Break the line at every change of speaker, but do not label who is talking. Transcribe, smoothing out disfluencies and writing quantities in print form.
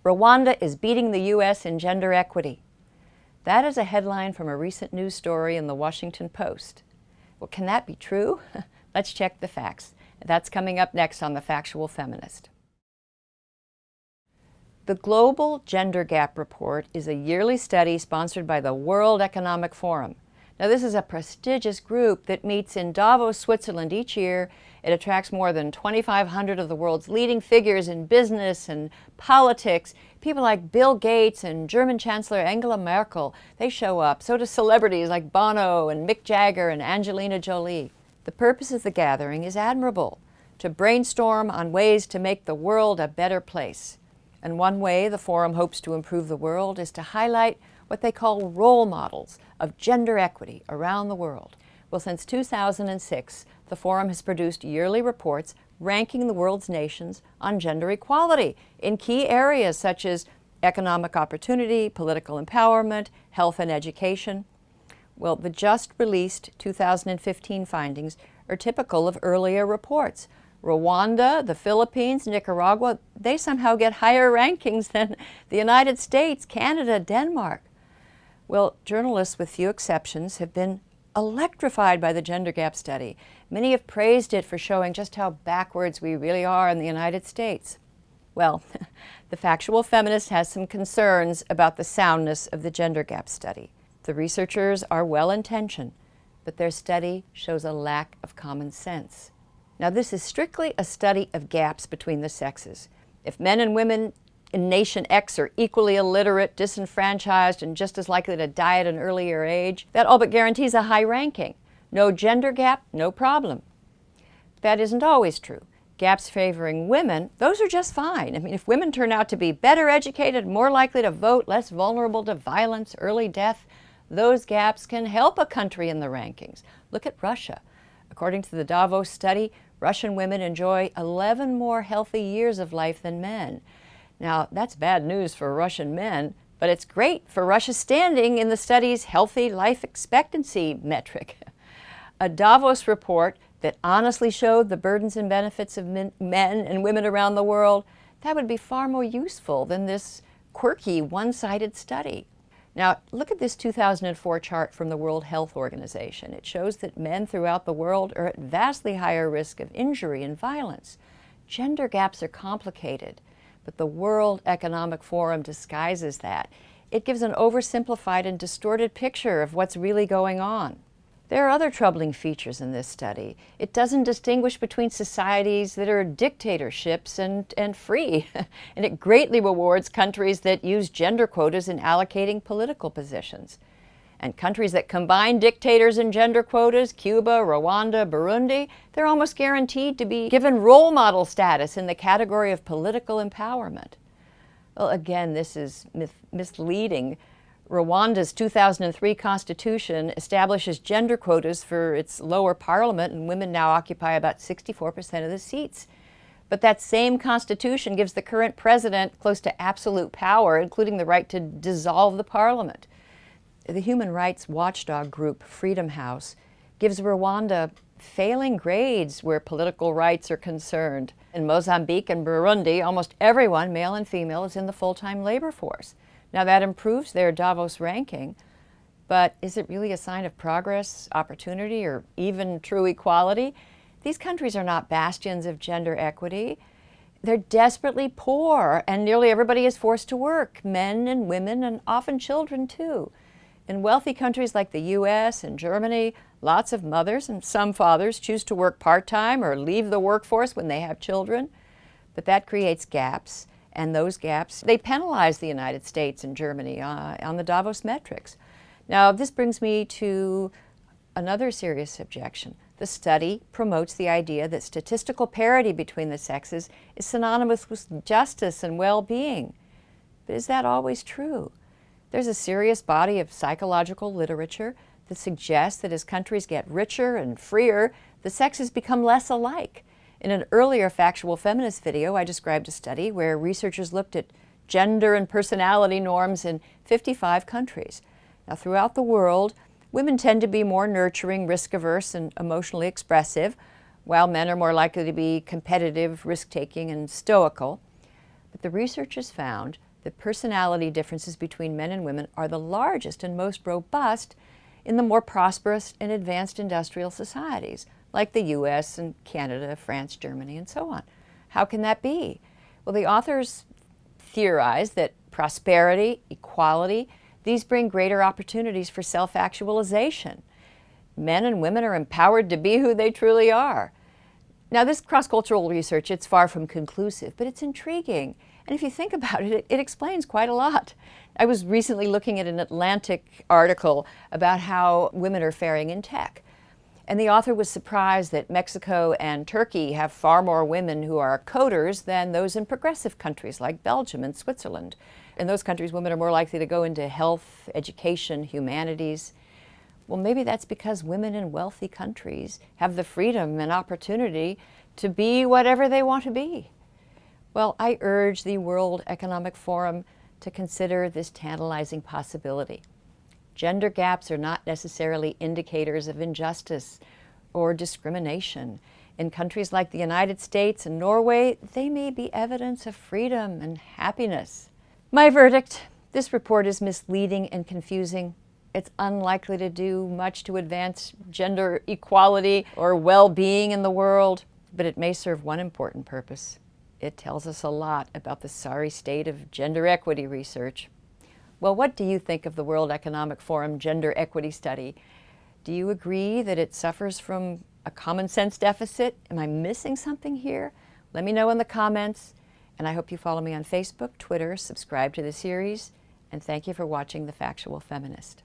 Rwanda is beating the U.S. in gender equity. That is a headline from a recent news story in the Washington Post. Well, can that be true? Let's check the facts. That's coming up next on The Factual Feminist. The Global Gender Gap Report is a yearly study sponsored by the World Economic Forum. Now, this is a prestigious group that meets in Davos, Switzerland each year. It attracts more than 2,500 of the world's leading figures in business and politics. People like Bill Gates and German Chancellor Angela Merkel, they show up. So do celebrities like Bono and Mick Jagger and Angelina Jolie. The purpose of the gathering is admirable, to brainstorm on ways to make the world a better place. And one way the forum hopes to improve the world is to highlight what they call role models of gender equity around the world. Well, since 2006, the forum has produced yearly reports ranking the world's nations on gender equality in key areas such as economic opportunity, political empowerment, health and education. Well, the just released 2015 findings are typical of earlier reports. Rwanda, the Philippines, Nicaragua, they somehow get higher rankings than the United States, Canada, Denmark. Well, journalists, with few exceptions, have been electrified by the gender gap study. Many have praised it for showing just how backwards we really are in the United States. Well, the Factual Feminist has some concerns about the soundness of the gender gap study. The researchers are well-intentioned, but their study shows a lack of common sense. Now, this is strictly a study of gaps between the sexes. If men and women in Nation X are equally illiterate, disenfranchised, and just as likely to die at an earlier age, that all but guarantees a high ranking. No gender gap, no problem. That isn't always true. Gaps favoring women, those are just fine. I mean, if women turn out to be better educated, more likely to vote, less vulnerable to violence, early death, those gaps can help a country in the rankings. Look at Russia. According to the Davos study, Russian women enjoy 11 more healthy years of life than men. Now, that's bad news for Russian men, but it's great for Russia's standing in the study's healthy life expectancy metric. A Davos report that honestly showed the burdens and benefits of men and women around the world, that would be far more useful than this quirky, one-sided study. Now, look at this 2004 chart from the World Health Organization. It shows that men throughout the world are at vastly higher risk of injury and violence. Gender gaps are complicated, but the World Economic Forum disguises that. It gives an oversimplified and distorted picture of what's really going on. There are other troubling features in this study. It doesn't distinguish between societies that are dictatorships and free, and it greatly rewards countries that use gender quotas in allocating political positions. And countries that combine dictators and gender quotas, Cuba, Rwanda, Burundi, they're almost guaranteed to be given role model status in the category of political empowerment. Well, again, this is misleading. Rwanda's 2003 constitution establishes gender quotas for its lower parliament, and women now occupy about 64% of the seats. But that same constitution gives the current president close to absolute power, including the right to dissolve the parliament. The human rights watchdog group Freedom House gives Rwanda failing grades where political rights are concerned. In Mozambique and Burundi, almost everyone, male and female, is in the full-time labor force. Now, that improves their Davos ranking, but is it really a sign of progress, opportunity, or even true equality? These countries are not bastions of gender equity. They're desperately poor, and nearly everybody is forced to work, men and women, and often children too. In wealthy countries like the US and Germany, lots of mothers and some fathers choose to work part-time or leave the workforce when they have children, but that creates gaps. And those gaps, they penalize the United States and Germany on the Davos metrics. Now, this brings me to another serious objection. The study promotes the idea that statistical parity between the sexes is synonymous with justice and well-being. But is that always true? There's a serious body of psychological literature that suggests that as countries get richer and freer, the sexes become less alike. In an earlier Factual Feminist video, I described a study where researchers looked at gender and personality norms in 55 countries. Now, throughout the world, women tend to be more nurturing, risk-averse, and emotionally expressive, while men are more likely to be competitive, risk-taking, and stoical. But the researchers found the personality differences between men and women are the largest and most robust in the more prosperous and advanced industrial societies, like the US and Canada, France, Germany, and so on. How can that be? Well, the authors theorize that prosperity, equality, these bring greater opportunities for self-actualization. Men and women are empowered to be who they truly are. Now, this cross-cultural research, it's far from conclusive, but it's intriguing. And if you think about it, it explains quite a lot. I was recently looking at an Atlantic article about how women are faring in tech. And the author was surprised that Mexico and Turkey have far more women who are coders than those in progressive countries like Belgium and Switzerland. In those countries, women are more likely to go into health, education, humanities. Well, maybe that's because women in wealthy countries have the freedom and opportunity to be whatever they want to be. Well, I urge the World Economic Forum to consider this tantalizing possibility. Gender gaps are not necessarily indicators of injustice or discrimination. In countries like the United States and Norway, they may be evidence of freedom and happiness. My verdict: this report is misleading and confusing. It's unlikely to do much to advance gender equality or well-being in the world, but it may serve one important purpose. It tells us a lot about the sorry state of gender equity research. Well, what do you think of the World Economic Forum Gender Equity Study? Do you agree that it suffers from a common sense deficit? Am I missing something here? Let me know in the comments, and I hope you follow me on Facebook, Twitter, subscribe to the series, and thank you for watching The Factual Feminist.